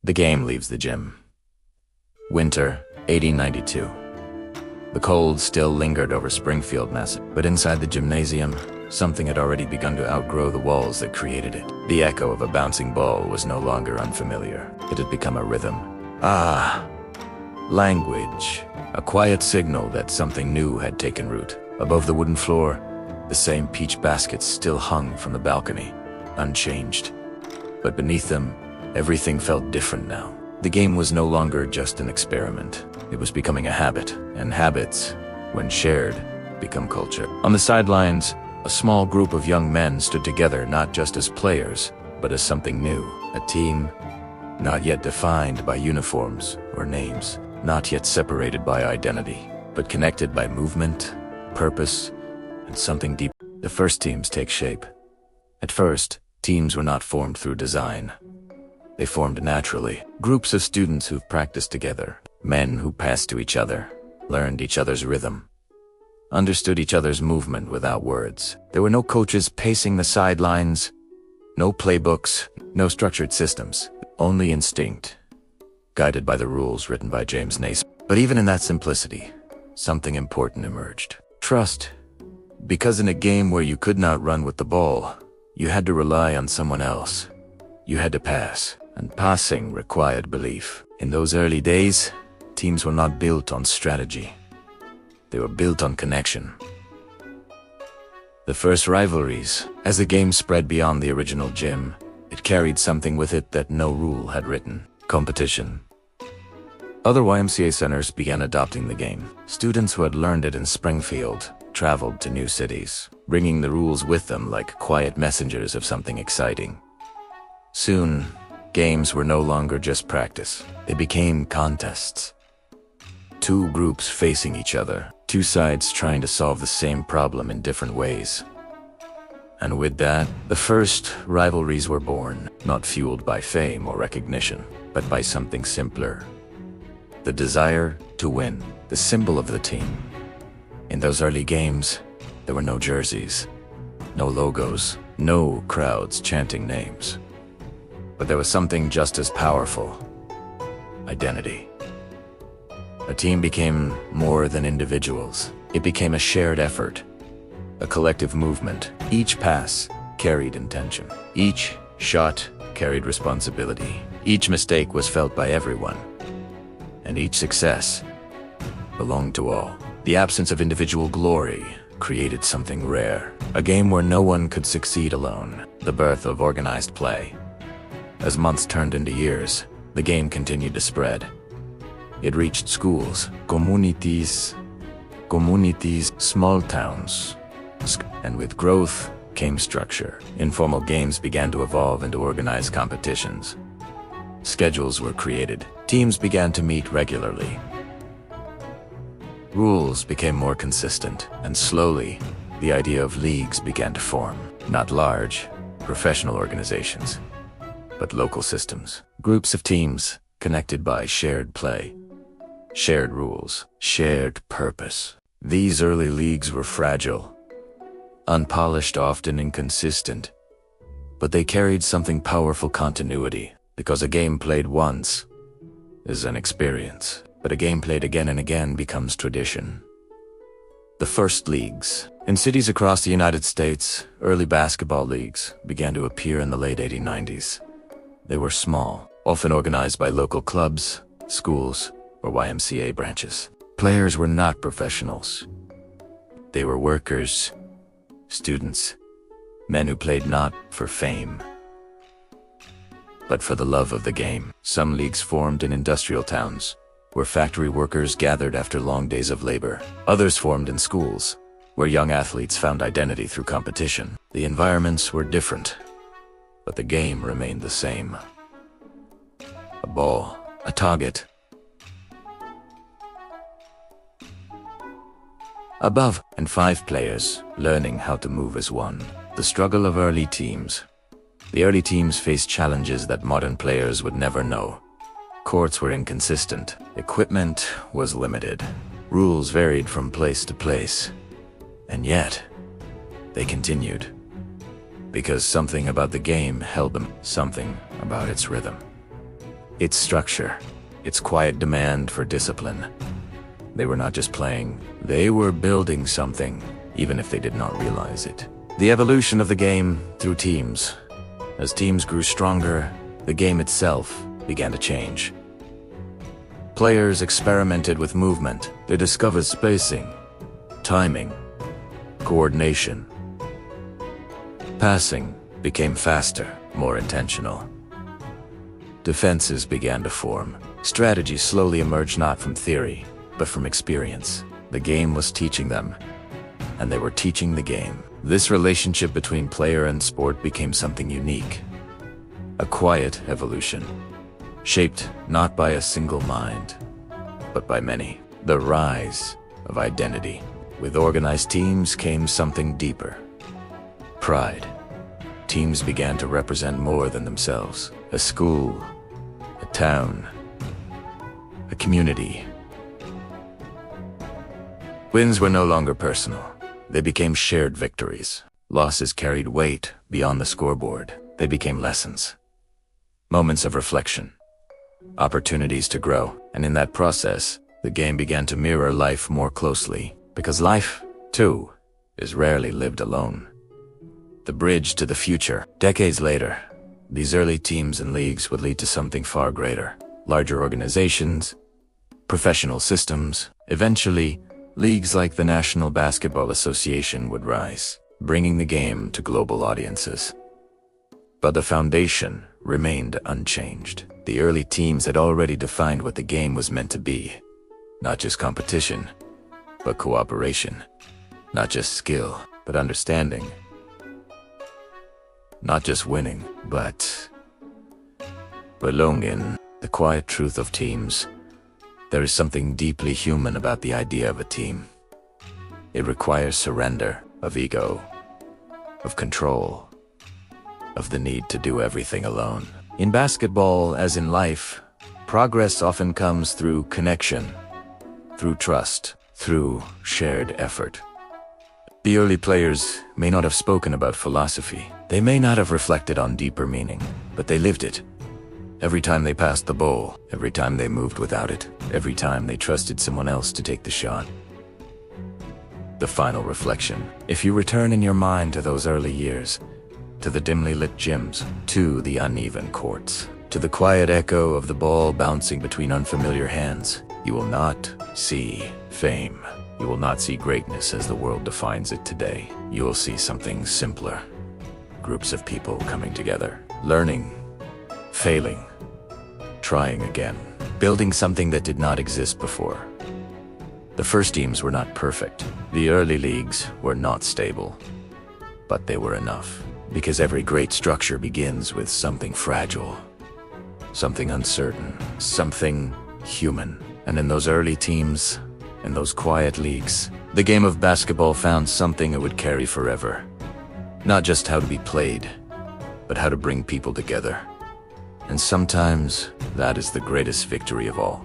The game leaves the gym. Winter, 1892. The cold still lingered over Springfield, Mass. But inside the gymnasium, something had already begun to outgrow the walls that created it. The echo of a bouncing ball was no longer unfamiliar. It had become a rhythm. Language. A quiet signal that something new had taken root. Above the wooden floor, the same peach baskets still hung from the balcony, unchanged. But beneath them, everything felt different now. The game was no longer just an experiment. It was becoming a habit, and habits, when shared, become culture. On the sidelines, a small group of young men stood together not just as players, but as something new. A team, not yet defined by uniforms or names, not yet separated by identity, but connected by movement, purpose, and something deep. The first teams take shape. At first, teams were not formed through design. They formed naturally. Groups of students who've practiced together, men who passed to each other, learned each other's rhythm, understood each other's movement without words. There were no coaches pacing the sidelines, no playbooks, no structured systems, only instinct, guided by the rules written by James Naismith. But even in that simplicity, something important emerged. Trust. Because in a game where you could not run with the ball, you had to rely on someone else. You had to pass, and passing required belief. In those early days, teams were not built on strategy. They were built on connection. The first rivalries, as the game spread beyond the original gym, it carried something with it that no rule had written: competition. Other YMCA centers began adopting the game. Students who had learned it in Springfield traveled to new cities, bringing the rules with them like quiet messengers of something exciting. Soon, games were no longer just practice. They became contests. Two groups facing each other, two sides trying to solve the same problem in different ways. And with that, the first rivalries were born, not fueled by fame or recognition, but by something simpler: the desire to win, the symbol of the team. In those early games, there were no jerseys, no logos, no crowds chanting names. But there was something just as powerful: identity. A team became more than individuals. It became a shared effort, a collective movement. Each pass carried intention. Each shot carried responsibility. Each mistake was felt by everyone, and each success belonged to all. The absence of individual glory created something rare, a game where no one could succeed alone, the birth of organized play. As months turned into years, the game continued to spread. It reached schools, communities, small towns, and with growth came structure. Informal games began to evolve into organized competitions. Schedules were created. Teams began to meet regularly. Rules became more consistent, and slowly, the idea of leagues began to form. Not large, professional organizations, but local systems. Groups of teams connected by shared play, shared rules, shared purpose. These early leagues were fragile, unpolished, often inconsistent, but they carried something powerful: continuity. Because a game played once is an experience, but a game played again and again becomes tradition. The first leagues. In cities across the United States, early basketball leagues began to appear in the late 1890s. They were small, often organized by local clubs, schools, or YMCA branches. Players were not professionals. They were workers, students, men who played not for fame, but for the love of the game. Some leagues formed in industrial towns, where factory workers gathered after long days of labor. Others formed in schools, where young athletes found identity through competition. The environments were different, but the game remained the same: a ball, a target, above, and 5 players learning how to move as one. The struggle of early teams. The early teams faced challenges that modern players would never know. Courts were inconsistent. Equipment was limited. Rules varied from place to place. And yet, they continued. Because something about the game held them, something about its rhythm. its structure, its quiet demand for discipline. They were not just playing, they were building something, even if they did not realize it. The evolution of the game through teams. As teams grew stronger, the game itself began to change. Players experimented with movement. They discovered spacing, timing, coordination. Passing became faster, more intentional. Defenses began to form. Strategies slowly emerged not from theory, but from experience. The game was teaching them, and they were teaching the game. This relationship between player and sport became something unique. A quiet evolution, shaped not by a single mind, but by many. The rise of identity. With organized teams came something deeper. Pride. Teams began to represent more than themselves. A school, a town, a community. Wins were no longer personal. They became shared victories. Losses carried weight beyond the scoreboard. They became lessons. Moments of reflection. Opportunities to grow. And in that process, the game began to mirror life more closely. Because life, too, is rarely lived alone. The bridge to the future. Decades later, these early teams and leagues would lead to something far greater. Larger organizations, professional systems. Eventually, leagues like the National Basketball Association would rise, bringing the game to global audiences. But the foundation remained unchanged. The early teams had already defined what the game was meant to be. Not just competition, but cooperation. Not just skill, but understanding. Not just winning, but belonging. The quiet truth of teams. There is something deeply human about the idea of a team. It requires surrender of ego, of control, of the need to do everything alone. In basketball, as in life, progress often comes through connection, through trust, through shared effort. The early players may not have spoken about philosophy. They may not have reflected on deeper meaning, but they lived it. Every time they passed the ball, every time they moved without it, every time they trusted someone else to take the shot. The final reflection. If you return in your mind to those early years, to the dimly lit gyms, to the uneven courts, to the quiet echo of the ball bouncing between unfamiliar hands, you will not see fame. You will not see greatness as the world defines it today. You will see something simpler. Groups of people coming together, learning, failing, trying again, building something that did not exist before. The first teams were not perfect. The early leagues were not stable. But they were enough. Because every great structure begins with something fragile, something uncertain, something human. And in those early teams, in those quiet leagues, the game of basketball found something it would carry forever. Not just how to be played, but how to bring people together. And sometimes, that is the greatest victory of all.